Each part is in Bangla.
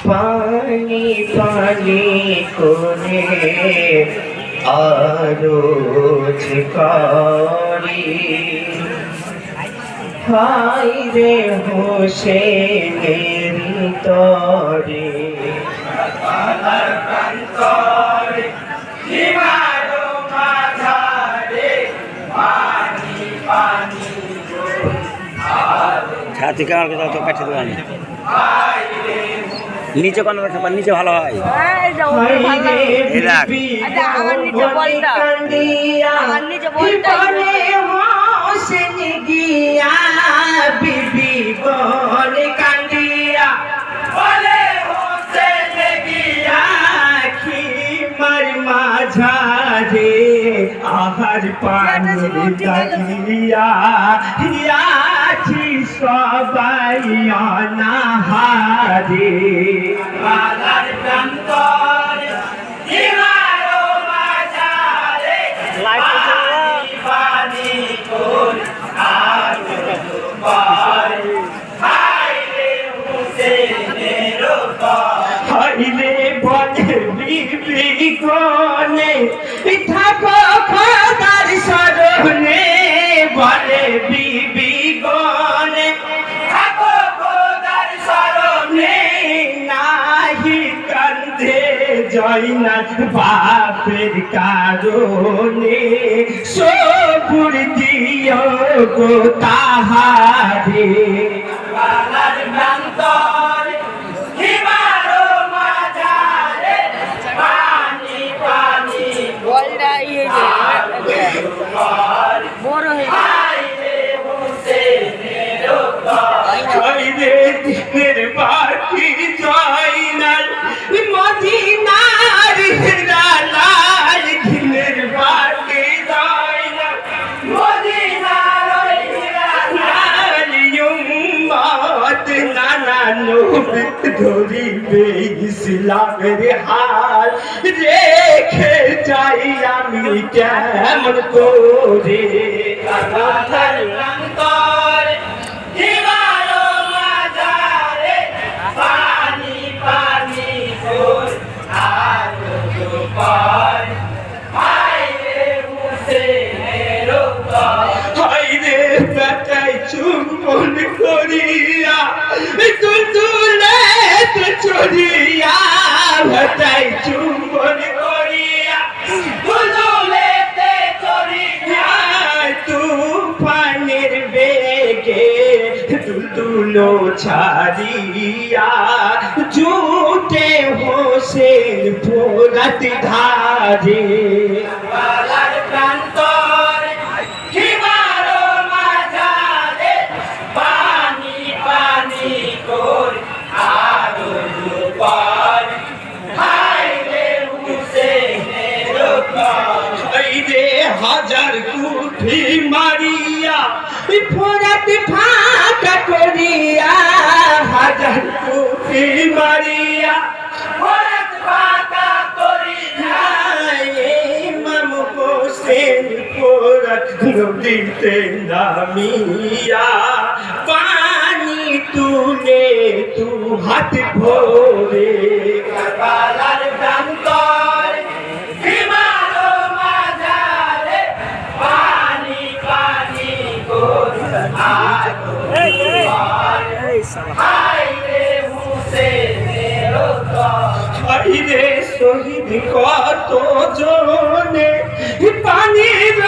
পানি পানি করে আরজ করি হাই রে হোসেনের তরে ছাতি কেমন কথা তো কাছে দেওয়া নিচে কোনো খাবার নিচে ভালো হয় মাঝারে আহার পানি কাটিয়া সবাই অনাহারে বালার প্রান্তর হিমারো মাঝারে পানি কোন আর পার হাইরে হুসেনের হাইরে বনে বিবি কোনে থাকো খোদার শরণে বলে বিবি গনে থাকো খোদার শরণে নাহি কান্দে জয়নাথ বাপের কারণে সবুর দিও গো তাহারে বালার প্রান্তর হিমারো মাঝারে পানি পানি বড় হয়ে দিনের বাকি জয়নাল মদিনার হিরালাল দিনের বাকি জয়নাল মদিনার হিরালাল উম্মত নানা নবত ধরিবে ইসলামের হাল রেখে যাই আমি কেমন করে বালার প্রান্তর হিমারো মাঝারে পানি পানি কোন আরজ পার হাইরে হুসেনের হাইরে বেটাই চুম্বন করিয়া তুলতুলে চড়িয়া বেটাই চুম্বন করিয়া তুলতুলেতে চড়িয়া তুফানের বেগে তুলতুলো ছাড়িয়া জুটে হোসেন ফোরাত ধারে বালার প্রান্তর হিমারো মাঝারে পানি পানি কোন আরজ পার হাইরে হুসেনের হাইরে হাজার কুঠি মারিয়া ফোরাত ফাঁকা করিয়া হাজার কুঠি মারিয়া ফোরাত ফাঁকা করিয়া ইমাম হোসেন ফোরাত নদীতে নামিয়া পানি তুলে তু হাত ভরে কারবালার প্রান্তর হিমারো মাঝারে পানি পানি কোন হাইরে হুসেনের হাইরে শহীদ কত জনে পানির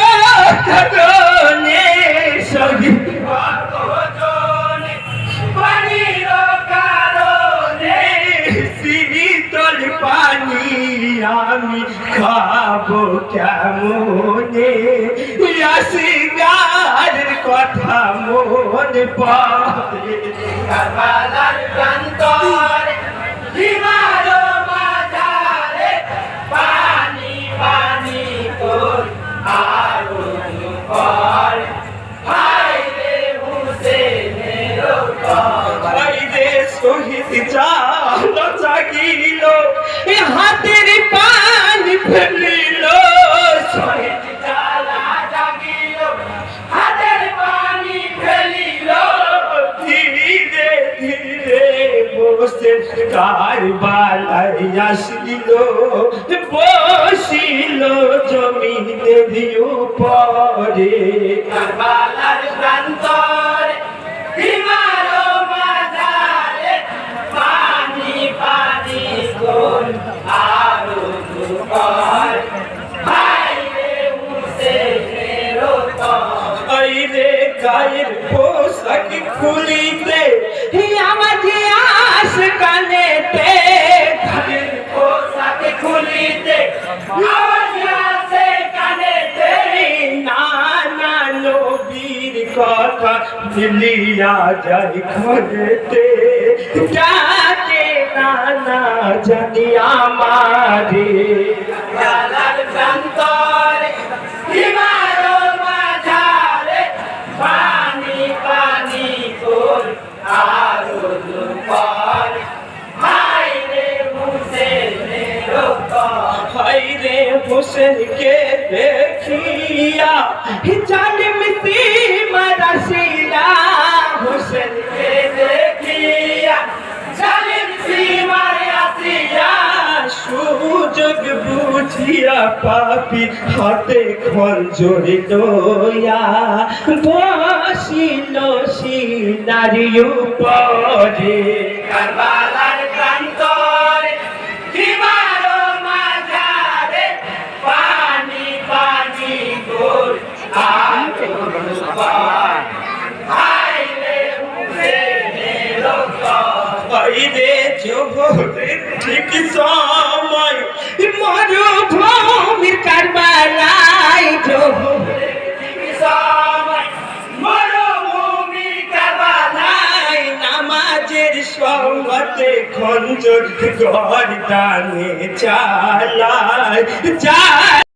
কারণে শহীদ কত জনে পানির কারণে শীতল পানি আমি খাবো কেমনে আসিগারের কথা মনে পড়ে কারবালার প্রান্তর হিমারো মাঝারে পানি পানি কোন আরজ পার হাইরে হুসেনের হাইরে শহীদ জান জাগিল হাতের পানি ফেলিল শহীদ জালা জাগিল হাতের পানি ফেলিল ধীরে ধীরে বালাই আসিল বসিল জমিনের উপরে কারবালার প্রান্তরে হিমার মাঝারে পানি পানি গোল আরো দুবার ভাইরে হুসেনের রে গায়ের পোশাক খুলিতে আমাকে আস কানেতে গায়ের পোশাক খুলিতে আমাকে আসে কানেতে নানা নবীর কথা মিলিয়া যায় ঘরেতে ডাকে নানা জানি আমারে কালার প্রান্তরে হিমার মাঝারে পানি পানি গোল আরো দুবার হায়রে হুসেনের হায়রে হুসেনকে দেখিয়া জালিম সীমারাশিয়া হুসেনকে দেখিয়া জালিম সীমারাশিয়া সুযোগ বুঝিয়া পাপি হাতে খঞ্জরে লইয়া বসিল সিনারি উপরে কারবালার প্রান্তরে হিমার মাঝারে পানি পানি গোল আরো দুবার হায়রে হুসেনের হায়রে জোহরের ঠিক সময় মরুভূমির কারবালায় জোহরের ঠিক সময় মরুভূমির কারবালায় নামাজের সঙ্গতে খঞ্জর গর্দানে চালায়